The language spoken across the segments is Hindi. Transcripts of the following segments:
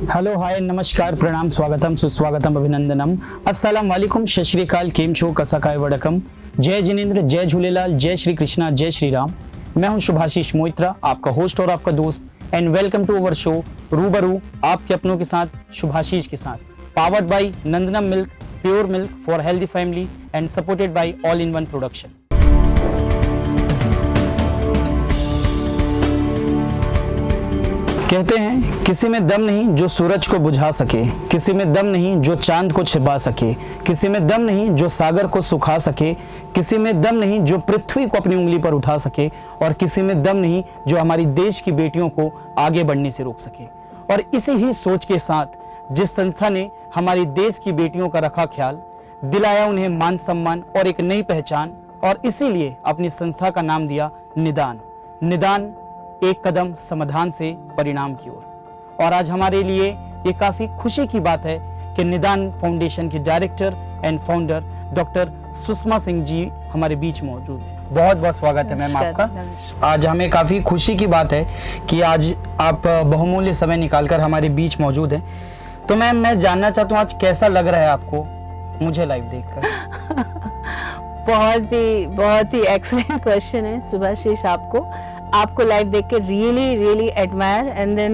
हेलो हाय नमस्कार प्रणाम स्वागतम सुस्वागतम अभिनंदनम अस्सलाम वालेकुम सत श्री अकाल केम छो कसा काय वडकम जय जिनेंद्र जय झूलेलाल जय श्री कृष्णा जय श्री राम। मैं हूं शुभाशीष मोइत्रा, आपका होस्ट और आपका दोस्त and welcome to our show रूबरू आपके अपनों के साथ शुभाशीष के साथ, powered by Nandanam milk, pure milk for healthy family and supported by all in one production. कहते हैं किसी में दम नहीं जो सूरज को बुझा सके, किसी में दम नहीं जो चांद को छिपा सके, किसी में दम नहीं जो सागर को सुखा सके, किसी में दम नहीं जो पृथ्वी को अपनी उंगली पर उठा सके, और किसी में दम नहीं जो हमारी देश की बेटियों को आगे बढ़ने से रोक सके। और इसी ही सोच के साथ जिस संस्था ने हमारी देश की बेटियों का रखा ख्याल, दिलाया उन्हें मान सम्मान और एक नई पहचान, और इसीलिए अपनी संस्था का नाम दिया निदान। निदान एक कदम समाधान से परिणाम की ओर। और आज हमारे लिए ये काफी खुशी की बात है कि निदान फाउंडेशन के director and founder doctor Sushma Singh ji हमारे बीच मौजूद हैं। बहुत बहुत स्वागत है मैम आपका। आज हमें काफी खुशी की बात है कि आज आप बहुमूल्य समय निकालकर हमारे बीच मौजूद हैं। तो मैम मैं जानना चाहता हूँ आज कैसा लग रहा है आपको मुझे लाइव देखकर? बहुत ही एक्सीलेंट क्वेश्चन है सुभाशीष। आपको लाइव देख के रियली एडमायर एंड देन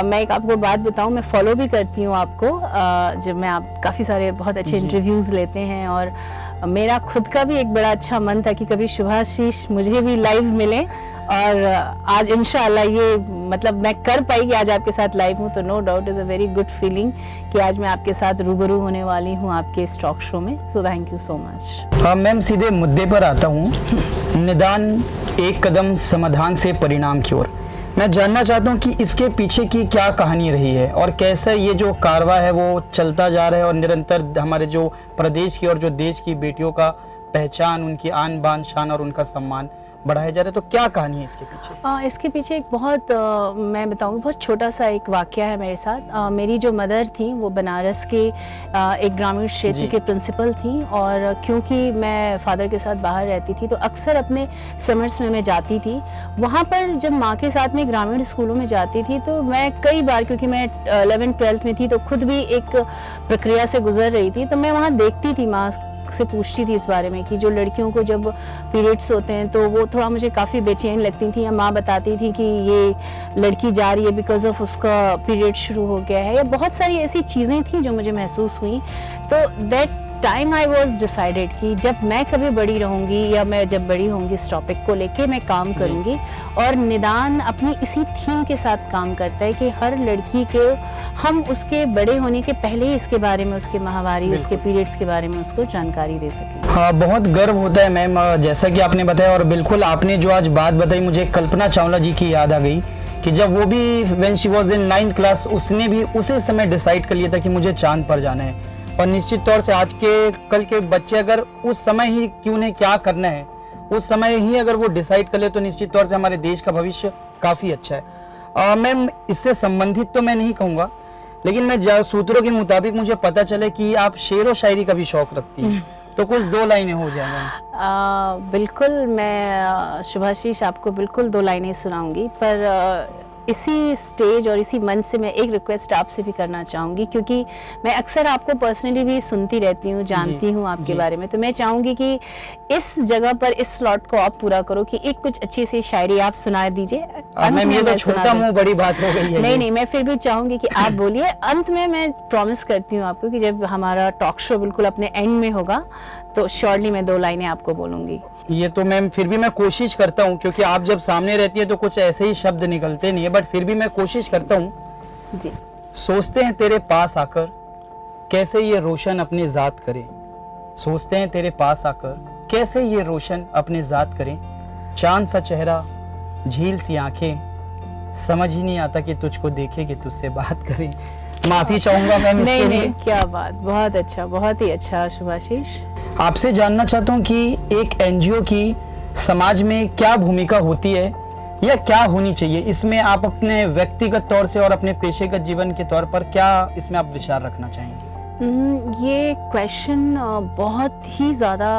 मैं एक आपको बात बताऊं, मैं फॉलो भी करती हूं आपको जब मैं आप काफ़ी सारे बहुत अच्छे इंटरव्यूज़ लेते हैं, और मेरा खुद का भी एक बड़ा अच्छा मन था कि कभी शुभाशीष मुझे भी लाइव मिले, और आज इंशाअल्लाह ये मतलब मैं कर पाई आज आपके साथ लाइव हूँ, तो no doubt is a very good feeling कि आज मैं आपके साथ रूबरू होने वाली हूँ आपके इस टॉक शो में। So thank you so much. Ma'am सीधे मुद्दे पर आता हूँ, निदान एक कदम समाधान से परिणाम की ओर। मैं जानना चाहता हूँ कि इसके पीछे की क्या कहानी रही है और कैसे ये जो कारवा है वो चलता जा रहा है और निरंतर हमारे जो प्रदेश की और जो देश की बेटियों का पहचान, उनकी आन बान शान और उनका सम्मान बढ़ाया जा रहा है। तो क्या कहानी है इसके पीछे? इसके पीछे एक बहुत मैं बताऊंगी बहुत छोटा सा एक वाकया है मेरे साथ। मेरी जो मदर थी वो बनारस के एक ग्रामीण क्षेत्र के प्रिंसिपल थी, और क्योंकि मैं फादर के साथ बाहर रहती थी तो अक्सर अपने समर्स में मैं जाती थी वहाँ पर। जब माँ के साथ में ग्रामीण स्कूलों में जाती थी तो मैं कई बार, क्योंकि मैं 11th-12th में थी तो खुद भी एक प्रक्रिया से गुजर रही थी, तो मैं वहाँ देखती थी, माँ से पूछती थी इस बारे में कि जो लड़कियों को जब पीरियड्स होते हैं तो वो थोड़ा मुझे काफ़ी बेचैन लगती थी, या माँ बताती थी कि ये लड़की जा रही है बिकॉज ऑफ उसका पीरियड शुरू हो गया है, या बहुत सारी ऐसी चीज़ें थी जो मुझे महसूस हुई। तो that time I was decided कि जब मैं कभी बड़ी रहूँगी या मैं जब बड़ी होंगी इस टॉपिक को लेके मैं काम करूँगी। और निदान अपनी इसी थीम के साथ काम करता है कि हर लड़की के हम उसके बड़े होने के पहले ही इसके बारे में, उसके माहवारी, उसके पीरियड्स के बारे में उसको जानकारी दे सकें। हाँ, बहुत गर्व होता है मैम, जैसा कि आपने बताया। और बिल्कुल आपने जो आज बात बताई मुझे कल्पना चावला जी की याद आ गई कि जब वो भी when she was in 9th class उसने भी उसी समय डिसाइड कर लिया था कि मुझे चांद पर जाना है। और निश्चित तौर से आज के कल के बच्चे अगर उस समय ही कि उन्हें क्या करना है उस समय ही अगर वो डिसाइड कर ले तो निश्चित तौर से हमारे देश का भविष्य काफ़ी अच्छा है। मैम इससे संबंधित तो मैं नहीं कहूँगा, लेकिन मैं सूत्रों के मुताबिक मुझे पता चले कि आप शेर व शायरी का भी शौक रखती हैं, तो कुछ 2 लाइनें हो जाएंगी। बिल्कुल, मैं शुभाशीष आपको बिल्कुल 2 लाइनें सुनाऊंगी, पर इसी स्टेज और इसी मंच से मैं एक रिक्वेस्ट आपसे भी करना चाहूँगी, क्योंकि मैं अक्सर आपको पर्सनली भी सुनती रहती हूँ, जानती हूँ आपके बारे में, तो मैं चाहूँगी कि इस जगह पर इस स्लॉट को आप पूरा करो कि एक कुछ अच्छी सी शायरी आप सुना दीजिए। मैम ये तो छोटा मुंह बड़ी बात हो गई है। नहीं, मैं फिर भी चाहूँगी कि आप बोलिए। अंत में मैं प्रॉमिस करती हूँ आपको कि जब हमारा टॉक शो बिल्कुल अपने एंड में होगा तो श्योरली मैं 2 लाइनें आपको बोलूँगी। ये तो मैम फिर भी मैं कोशिश करता हूँ, क्योंकि आप जब सामने रहती है तो कुछ ऐसे ही शब्द निकलते नहीं है, बट फिर भी मैं कोशिश करता हूँ जी। सोचते हैं तेरे पास आकर कैसे ये रोशन अपनी जात करे, सोचते हैं तेरे पास आकर कैसे ये रोशन अपनी जात करे, चांद सा चेहरा झील सी आंखें, समझ ही नहीं आता कि तुझको देखे कि तुझसे बात करें। माफी चाहूंगा मैम इसके लिए। नहीं, क्या बात, बहुत अच्छा, बहुत ही अच्छा शुभाशीष। आपसे जानना चाहता हूँ कि एक एनजीओ की समाज में क्या भूमिका होती है या क्या होनी चाहिए, इसमें आप अपने व्यक्तिगत तौर से और अपने पेशेगत जीवन के तौर पर क्या इसमें आप विचार रखना चाहेंगे? ये क्वेश्चन बहुत ही ज़्यादा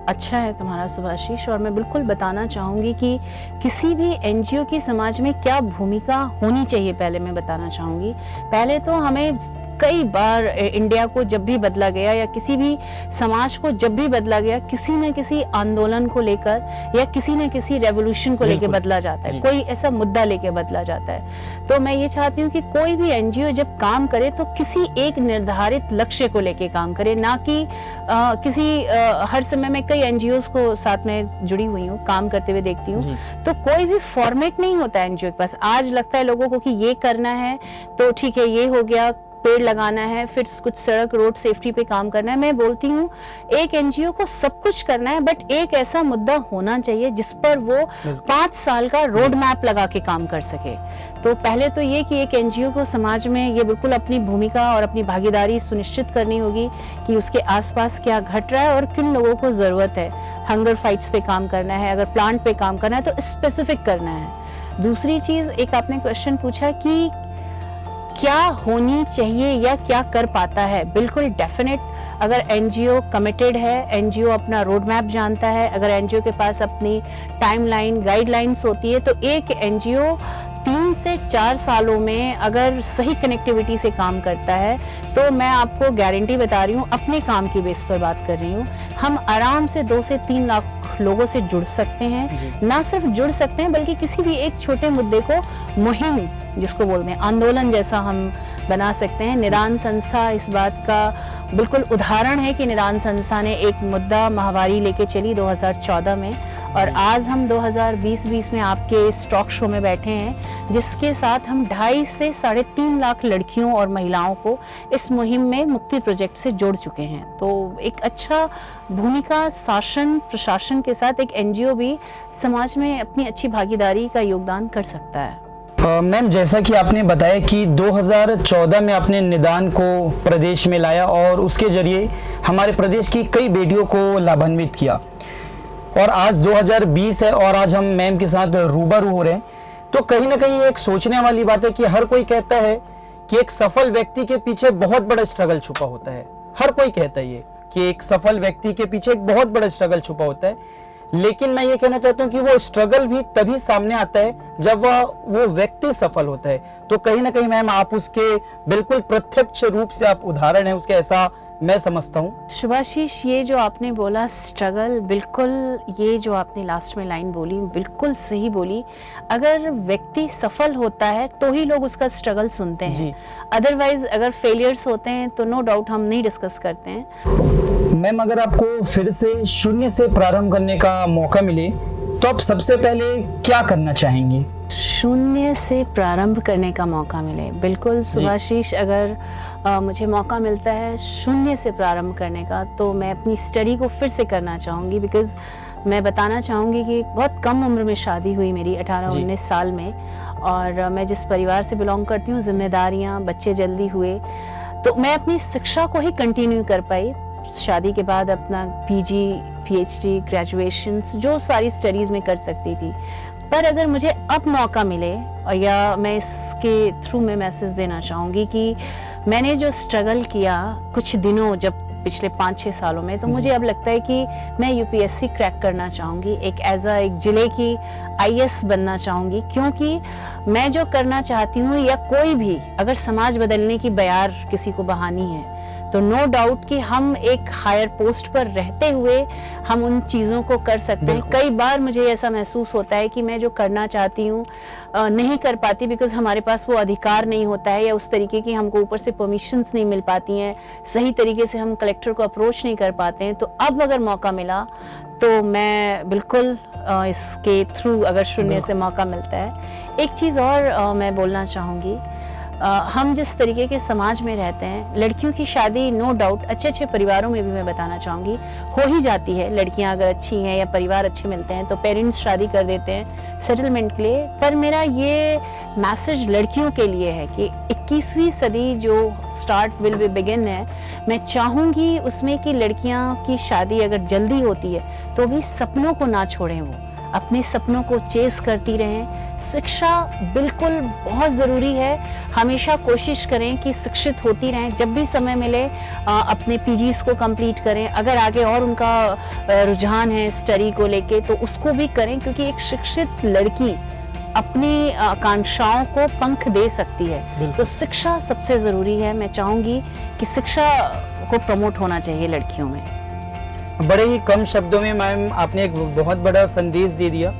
अच्छा है तुम्हारा सुभाषीष, और मैं बिल्कुल बताना चाहूँगी कि किसी भी एनजीओ की समाज में क्या भूमिका होनी चाहिए, पहले मैं बताना चाहूँगी। पहले तो हमें कई बार इंडिया को जब भी बदला गया या किसी भी समाज को जब भी बदला गया, किसी न किसी आंदोलन को लेकर या किसी न किसी रेवोल्यूशन को लेकर बदला जाता है, कोई ऐसा मुद्दा लेके बदला जाता है। तो मैं ये चाहती हूँ कि कोई भी एनजीओ जब काम करे तो किसी एक निर्धारित लक्ष्य को लेके काम करे, ना कि हर समय मैं कई एनजीओज को साथ में जुड़ी हुई हूँ, काम करते हुए देखती हूँ, तो कोई भी फॉर्मेट नहीं होता है एनजीओ के पास। आज लगता है लोगों को कि ये करना है तो ठीक है, ये हो गया, पेड़ लगाना है, फिर कुछ सड़क रोड सेफ्टी पे काम करना है। मैं बोलती हूँ एक एनजीओ को सब कुछ करना है, बट एक ऐसा मुद्दा होना चाहिए जिस पर वो 5 साल का रोड मैप लगा के काम कर सके। तो पहले तो ये कि एक एनजीओ को समाज में ये बिल्कुल अपनी भूमिका और अपनी भागीदारी सुनिश्चित करनी होगी कि उसके आसपास क्या घट रहा है और किन लोगों को जरूरत है। हंगर फाइट्स पे काम करना है, अगर प्लांट पे काम करना है तो स्पेसिफिक करना है। दूसरी चीज, एक आपने क्वेश्चन पूछा कि क्या होनी चाहिए या क्या कर पाता है, बिल्कुल डेफिनेट। अगर एनजीओ कमिटेड है, एनजीओ अपना रोड मैप जानता है, अगर एनजीओ के पास अपनी टाइमलाइन गाइडलाइंस होती है, तो एक एनजीओ 3 से 4 सालों में अगर सही कनेक्टिविटी से काम करता है तो मैं आपको गारंटी बता रही हूँ, अपने काम की बेस पर बात कर रही हूँ, हम आराम से 2 से 3 लाख लोगों से जुड़ सकते हैं। ना सिर्फ जुड़ सकते हैं बल्कि किसी भी एक छोटे मुद्दे को मुहिम जिसको बोलते हैं आंदोलन जैसा हम बना सकते हैं। निदान संस्था इस बात का बिल्कुल उदाहरण है कि निदान संस्था ने एक मुद्दा माहवारी लेके चली 2014 में, और आज हम 2020 में आपके इस टॉक शो में बैठे हैं जिसके साथ हम 2.5 से 3.5 लाख लड़कियों और महिलाओं को इस मुहिम में मुक्ति प्रोजेक्ट से जोड़ चुके हैं। तो एक अच्छा भूमिका शासन प्रशासन के साथ एक एनजीओ भी समाज में अपनी अच्छी भागीदारी का योगदान कर सकता है। मैम, जैसा कि आपने बताया कि 2014 में आपने निदान को प्रदेश में लाया और उसके जरिए हमारे प्रदेश की कई बेटियों को लाभान्वित किया, और आज 2020 है और आज हम मैम के साथ रूबरू हो रहे हैं। तो कहीं ना कहीं एक सोचने वाली बात है कि हर कोई कहता है कि एक सफल व्यक्ति के पीछे बहुत बड़ा स्ट्रगल छुपा होता है। हर कोई कहता है ये कि एक सफल व्यक्ति के पीछे एक बहुत बड़ा स्ट्रगल छुपा होता है, लेकिन मैं ये कहना चाहता हूँ कि वो स्ट्रगल भी तभी सामने आता है जब वो व्यक्ति सफल होता है। तो कहीं ना कहीं मैम आप उसके बिल्कुल प्रत्यक्ष रूप से आप उदाहरण है उसके, ऐसा मैं समझता हूँ। शुभाशीष, ये जो आपने बोला स्ट्रगल, बिल्कुल ये जो आपने लास्ट में लाइन बोली बिल्कुल सही बोली। अगर व्यक्ति सफल होता है तो ही लोग उसका स्ट्रगल सुनते हैं, अदरवाइज अगर फेलियर्स होते हैं तो नो डाउट हम नहीं डिस्कस करते हैं। मैम, अगर आपको फिर से शून्य से प्रारंभ करने का मौका मिले तो आप सबसे पहले क्या करना चाहेंगी? शून्य से प्रारंभ करने का मौका मिले, बिल्कुल सुभाशीष, अगर मुझे मौका मिलता है शून्य से प्रारंभ करने का तो मैं अपनी स्टडी को फिर से करना चाहूँगी। बिकॉज मैं बताना चाहूँगी कि बहुत कम उम्र में शादी हुई मेरी, 18-19 साल में, और मैं जिस परिवार से बिलोंग करती हूँ, जिम्मेदारियाँ, बच्चे जल्दी हुए, तो मैं अपनी शिक्षा को ही कंटिन्यू कर पाई। शादी के बाद अपना पीजी, पीएचडी, ग्रेजुएशंस, जो सारी स्टडीज़ में कर सकती थी। पर अगर मुझे अब मौका मिले, या मैं इसके थ्रू में मैसेज देना चाहूँगी कि मैंने जो स्ट्रगल किया कुछ दिनों, जब पिछले 5-6 सालों में, तो मुझे अब लगता है कि मैं यूपीएससी क्रैक करना चाहूँगी, एक जिले की आईएएस बनना चाहूँगी, क्योंकि मैं जो करना चाहती हूँ, या कोई भी अगर समाज बदलने की बयार किसी को बहानी है तो नो डाउट कि हम एक हायर पोस्ट पर रहते हुए हम उन चीज़ों को कर सकते हैं। कई बार मुझे ऐसा महसूस होता है कि मैं जो करना चाहती हूँ नहीं कर पाती, बिकॉज हमारे पास वो अधिकार नहीं होता है, या उस तरीके की हमको ऊपर से परमिशंस नहीं मिल पाती हैं, सही तरीके से हम कलेक्टर को अप्रोच नहीं कर पाते हैं। तो अब अगर मौका मिला तो मैं बिल्कुल इसके थ्रू, अगर शून्य से मौका मिलता है। एक चीज़ और मैं बोलना चाहूँगी, हम जिस तरीके के समाज में रहते हैं, लड़कियों की शादी नो डाउट अच्छे परिवारों में भी मैं बताना चाहूँगी हो ही जाती है। लड़कियां अगर अच्छी हैं या परिवार अच्छे मिलते हैं तो पेरेंट्स शादी कर देते हैं सेटलमेंट के लिए। पर मेरा ये मैसेज लड़कियों के लिए है कि 21वीं सदी जो स्टार्ट विल बी बिगिन है, मैं चाहूँगी उसमें कि लड़कियां की शादी अगर जल्दी होती है तो भी सपनों को ना छोड़ें। वो अपने सपनों को चेस करती रहें। शिक्षा बिल्कुल बहुत ज़रूरी है। हमेशा कोशिश करें कि शिक्षित होती रहें। जब भी समय मिले अपने पीजीज़ को कंप्लीट करें। अगर आगे और उनका रुझान है स्टडी को लेके तो उसको भी करें, क्योंकि एक शिक्षित लड़की अपनी आकांक्षाओं को पंख दे सकती है। तो शिक्षा सबसे ज़रूरी है। मैं चाहूँगी कि शिक्षा को प्रमोट होना चाहिए लड़कियों में। बड़े ही कम शब्दों में मैम आपने एक बहुत बड़ा संदेश दे दिया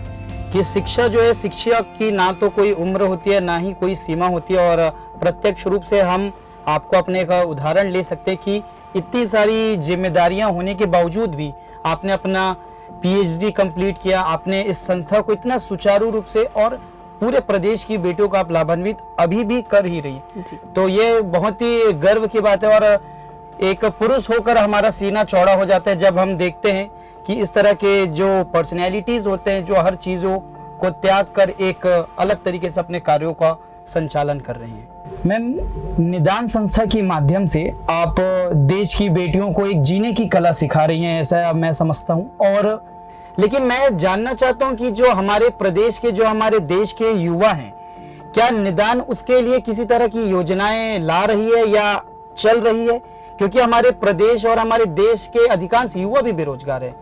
कि शिक्षा जो है, शिक्षा की ना तो कोई उम्र होती है ना ही कोई सीमा होती है। और प्रत्यक्ष रूप से हम आपको अपने का उदाहरण ले सकते हैं कि इतनी सारी जिम्मेदारियां होने के बावजूद भी आपने अपना पीएचडी कंप्लीट किया। आपने इस संस्था को इतना सुचारू रूप से और पूरे प्रदेश की बेटियों को आप लाभान्वित अभी भी कर ही रही हैं। तो ये बहुत ही गर्व की बात है। और एक पुरुष होकर हमारा सीना चौड़ा हो जाता है जब हम देखते हैं कि इस तरह के जो पर्सनैलिटीज होते हैं जो हर चीज़ों को त्याग कर एक अलग तरीके से अपने कार्यों का संचालन कर रहे हैं। मैम, निदान संस्था के माध्यम से आप देश की बेटियों को एक जीने की कला सिखा रही हैं, ऐसा मैं समझता हूँ। और लेकिन मैं जानना चाहता हूँ कि जो हमारे प्रदेश के, जो हमारे देश के युवा हैं, क्या निदान उसके लिए किसी तरह की योजनाएं ला रही है या चल रही है? क्योंकि हमारे प्रदेश और हमारे देश के अधिकांश युवा भी बेरोजगार है।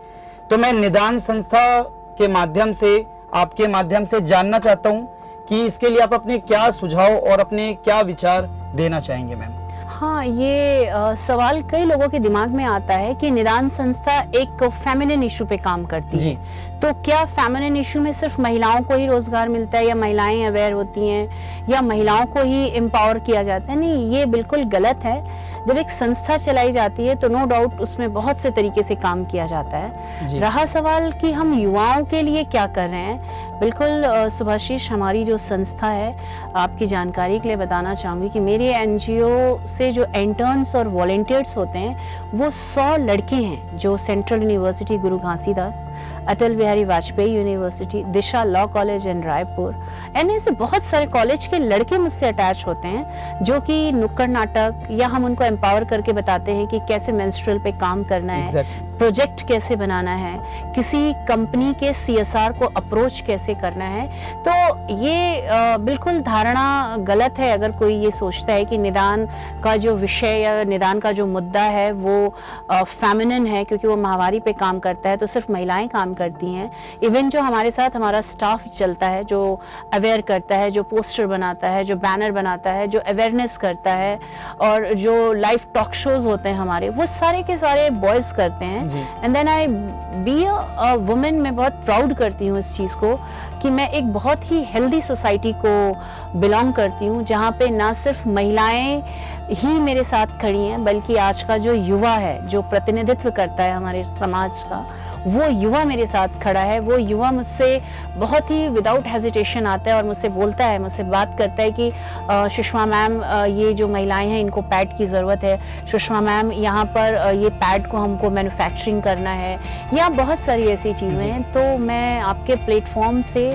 तो मैं निदान संस्था के माध्यम से, आपके माध्यम से जानना चाहता हूं कि इसके लिए आप अपने क्या सुझाव और अपने क्या विचार देना चाहेंगे मैम? हाँ, ये सवाल कई लोगों के दिमाग में आता है कि निदान संस्था एक फेमिनिन इशू पे काम करती है, तो क्या फेमिनिन इशू में सिर्फ महिलाओं को ही रोजगार मिलता है या महिलाएं अवेयर होती हैं या महिलाओं को ही एम्पावर किया जाता है? नहीं, ये बिल्कुल गलत है। जब एक संस्था चलाई जाती है तो नो डाउट उसमें बहुत से तरीके से काम किया जाता है। रहा सवाल कि हम युवाओं के लिए क्या कर रहे हैं, बिल्कुल सुभाषीष, हमारी जो संस्था है, आपकी जानकारी के लिए बताना चाहूँगी कि मेरे एनजीओ से जो इंटर्न्स और वॉलंटियर्स होते हैं वो 100 लड़के हैं जो central university Guru Ghasidas, Atal Bihari Vajpayee university, Disha law college in Raipur, ऐसे बहुत सारे कॉलेज के लड़के मुझसे अटैच होते हैं जो कि नुक्कड़ नाटक या हम उनको एम्पावर करके बताते हैं कि कैसे मेंस्ट्रुअल पे काम करना है, प्रोजेक्ट कैसे बनाना है, किसी कंपनी के सीएसआर को अप्रोच कैसे करना है। तो ये बिल्कुल धारणा गलत है अगर कोई ये सोचता है कि निदान का जो विषय या निदान का जो मुद्दा है वो फेमिनिन है क्योंकि वो माहवारी पे काम करता है तो सिर्फ महिलाएं काम करती हैं। इवन जो हमारे साथ हमारा स्टाफ चलता है, जो अवेयर करता है, जो पोस्टर बनाता है, जो बैनर बनाता है, जो अवेयरनेस करता है और जो लाइव टॉक शोज होते हैं हमारे, वो सारे के सारे बॉयज करते हैं। And then I be a women, मैं बहुत प्राउड करती हूँ इस चीज़ को कि मैं एक बहुत ही हेल्दी सोसाइटी को बिलोंग करती हूँ जहाँ पे ना सिर्फ महिलाएं ही मेरे साथ खड़ी हैं बल्कि आज का जो युवा है, जो प्रतिनिधित्व करता है हमारे समाज का, वो युवा मेरे साथ खड़ा है। वो युवा मुझसे बहुत ही विदाउट हेजिटेशन आता है और मुझसे बोलता है, मुझसे बात करता है कि सुषमा मैम, ये जो महिलाएं हैं इनको पैड की ज़रूरत है, सुषमा मैम यहाँ पर ये पैड को हमको मैन्युफैक्चरिंग करना है, या बहुत सारी ऐसी चीज़ें हैं। तो मैं आपके प्लेटफॉर्म से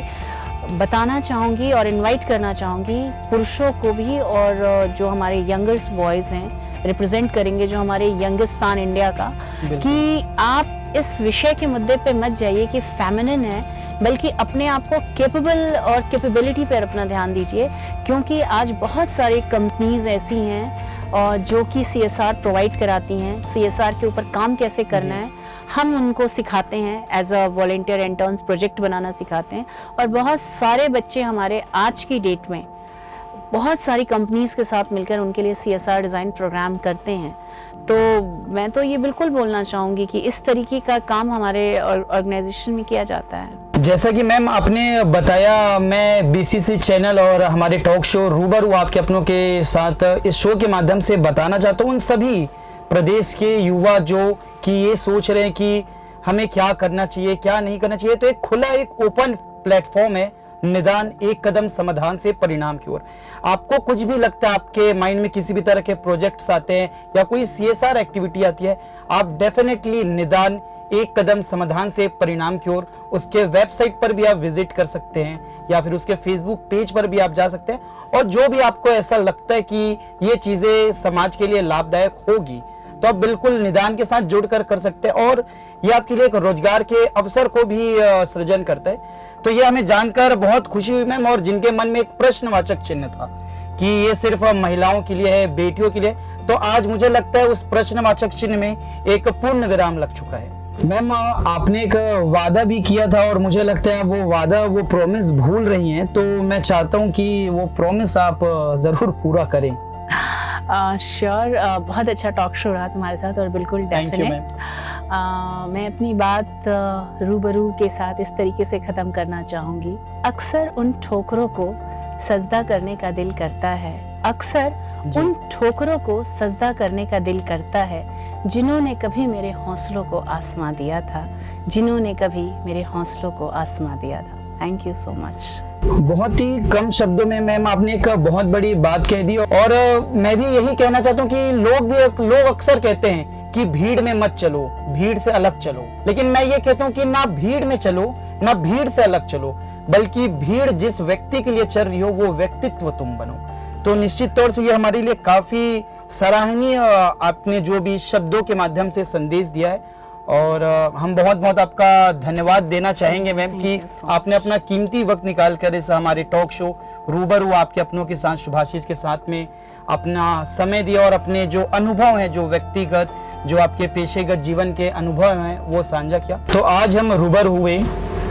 बताना चाहूँगी और इनवाइट करना चाहूँगी पुरुषों को भी और जो हमारे यंगर्स बॉयज़ हैं, रिप्रेजेंट करेंगे जो हमारे यंगिस्तान इंडिया का, कि आप इस विषय के मुद्दे पे मत जाइए कि फेमिनिन है, बल्कि अपने आप को कैपेबल और कैपेबिलिटी पर अपना ध्यान दीजिए। क्योंकि आज बहुत सारी कंपनीज ऐसी हैं और जो कि सीएसआर प्रोवाइड कराती हैं, सीएसआर के ऊपर काम कैसे करना है हम उनको सिखाते हैं, as a volunteer interns project बनाना सिखाते हैं। और बहुत सारे बच्चे हमारे आज की डेट में बहुत सारी कंपनीज के साथ मिलकर उनके लिए सीएसआर डिज़ाइन प्रोग्राम करते हैं। तो मैं तो ये बिल्कुल बोलना चाहूँगी कि इस तरीके का काम हमारे ऑर्गेनाइजेशन में किया जाता है। जैसा कि मैम आपने बताया, मैं बीसीसी चैनल और हमारे टॉक शो रूबरू आपके अपनों के साथ इस शो के माध्यम से बताना चाहता हूँ उन सभी प्रदेश के युवा जो कि ये सोच रहे हैं कि हमें क्या करना चाहिए, क्या नहीं करना चाहिए। तो एक खुला, एक ओपन प्लेटफॉर्म है निदान, एक कदम समाधान से परिणाम की ओर। आपको कुछ भी लगता है, आपके माइंड में किसी भी तरह के प्रोजेक्ट्स आते हैं या कोई सीएसआर एक्टिविटी आती है, आप डेफिनेटली निदान एक कदम समाधान से परिणाम की ओर, उसके वेबसाइट पर भी आप विजिट कर सकते हैं या फिर उसके फेसबुक पेज पर भी आप जा सकते हैं। और जो भी आपको ऐसा लगता है कि ये चीज़ें समाज के लिए लाभदायक होगी तो आप बिल्कुल निदान के साथ जुड़कर कर सकते हैं और ये आपके लिए एक रोजगार के अवसर को भी सृजन करता है। तो ये हमें जानकर बहुत खुशी हुई मैम, और जिनके मन में एक प्रश्नवाचक चिन्ह था कि ये सिर्फ महिलाओं के लिए है, बेटियों के लिए, तो आज मुझे लगता है उस प्रश्नवाचक चिन्ह में एक पूर्ण विराम लग चुका है। मैम आपने एक वादा भी किया था और मुझे लगता है वो वादा, वो प्रॉमिस भूल रही हैं, तो मैं चाहता हूँ कि वो प्रॉमिस आप जरूर पूरा करें। श्योर, बहुत अच्छा टॉक शो रहा तुम्हारे साथ और बिल्कुल थैंक यू डेफिनेट। मैं अपनी बात रूबरू के साथ इस तरीके से ख़त्म करना चाहूँगी। अक्सर उन ठोकरों को सजदा करने का दिल करता है, अक्सर उन ठोकरों को सजदा करने का दिल करता है जिन्होंने कभी मेरे हौसलों को आसमां दिया था, जिन्होंने कभी मेरे हौसलों को आसमां दिया था। Thank you so much. बहुत ही कम शब्दों में मैम आपने एक बहुत बड़ी बात कह दी, और मैं भी यही कहना चाहता हूँ कि लोग अक्सर कहते हैं कि भीड़ में मत चलो, भीड़ से अलग चलो, लेकिन मैं ये कहता हूँ कि ना भीड़ में चलो, ना भीड़ से अलग चलो, बल्कि भीड़ जिस व्यक्ति के लिए चल रही हो वो व्यक्तित्व तुम बनो। तो निश्चित तौर से ये हमारे लिए काफी सराहनीय आपने जो भी शब्दों के माध्यम से संदेश दिया है, और हम बहुत बहुत आपका धन्यवाद देना चाहेंगे मैम कि आपने अपना कीमती वक्त निकाल कर इस हमारे टॉक शो रूबरू आपके अपनों के साथ शुभाशीष के साथ में अपना समय दिया और अपने जो अनुभव हैं, जो व्यक्तिगत, जो आपके पेशेगत जीवन के अनुभव हैं, वो साझा किया। तो आज हम रूबरू हुए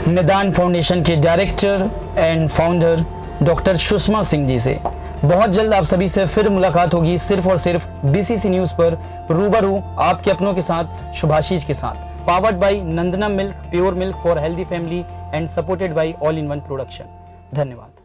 निदान फाउंडेशन के director and founder doctor Sushma Singh ji से। बहुत जल्द आप सभी से फिर मुलाकात होगी, सिर्फ और सिर्फ बीसीसी न्यूज पर रूबरू आपके अपनों के साथ शुभाशीष के साथ। Powered bye Nandana milk, pure milk for healthy family and supported by all in one production. धन्यवाद।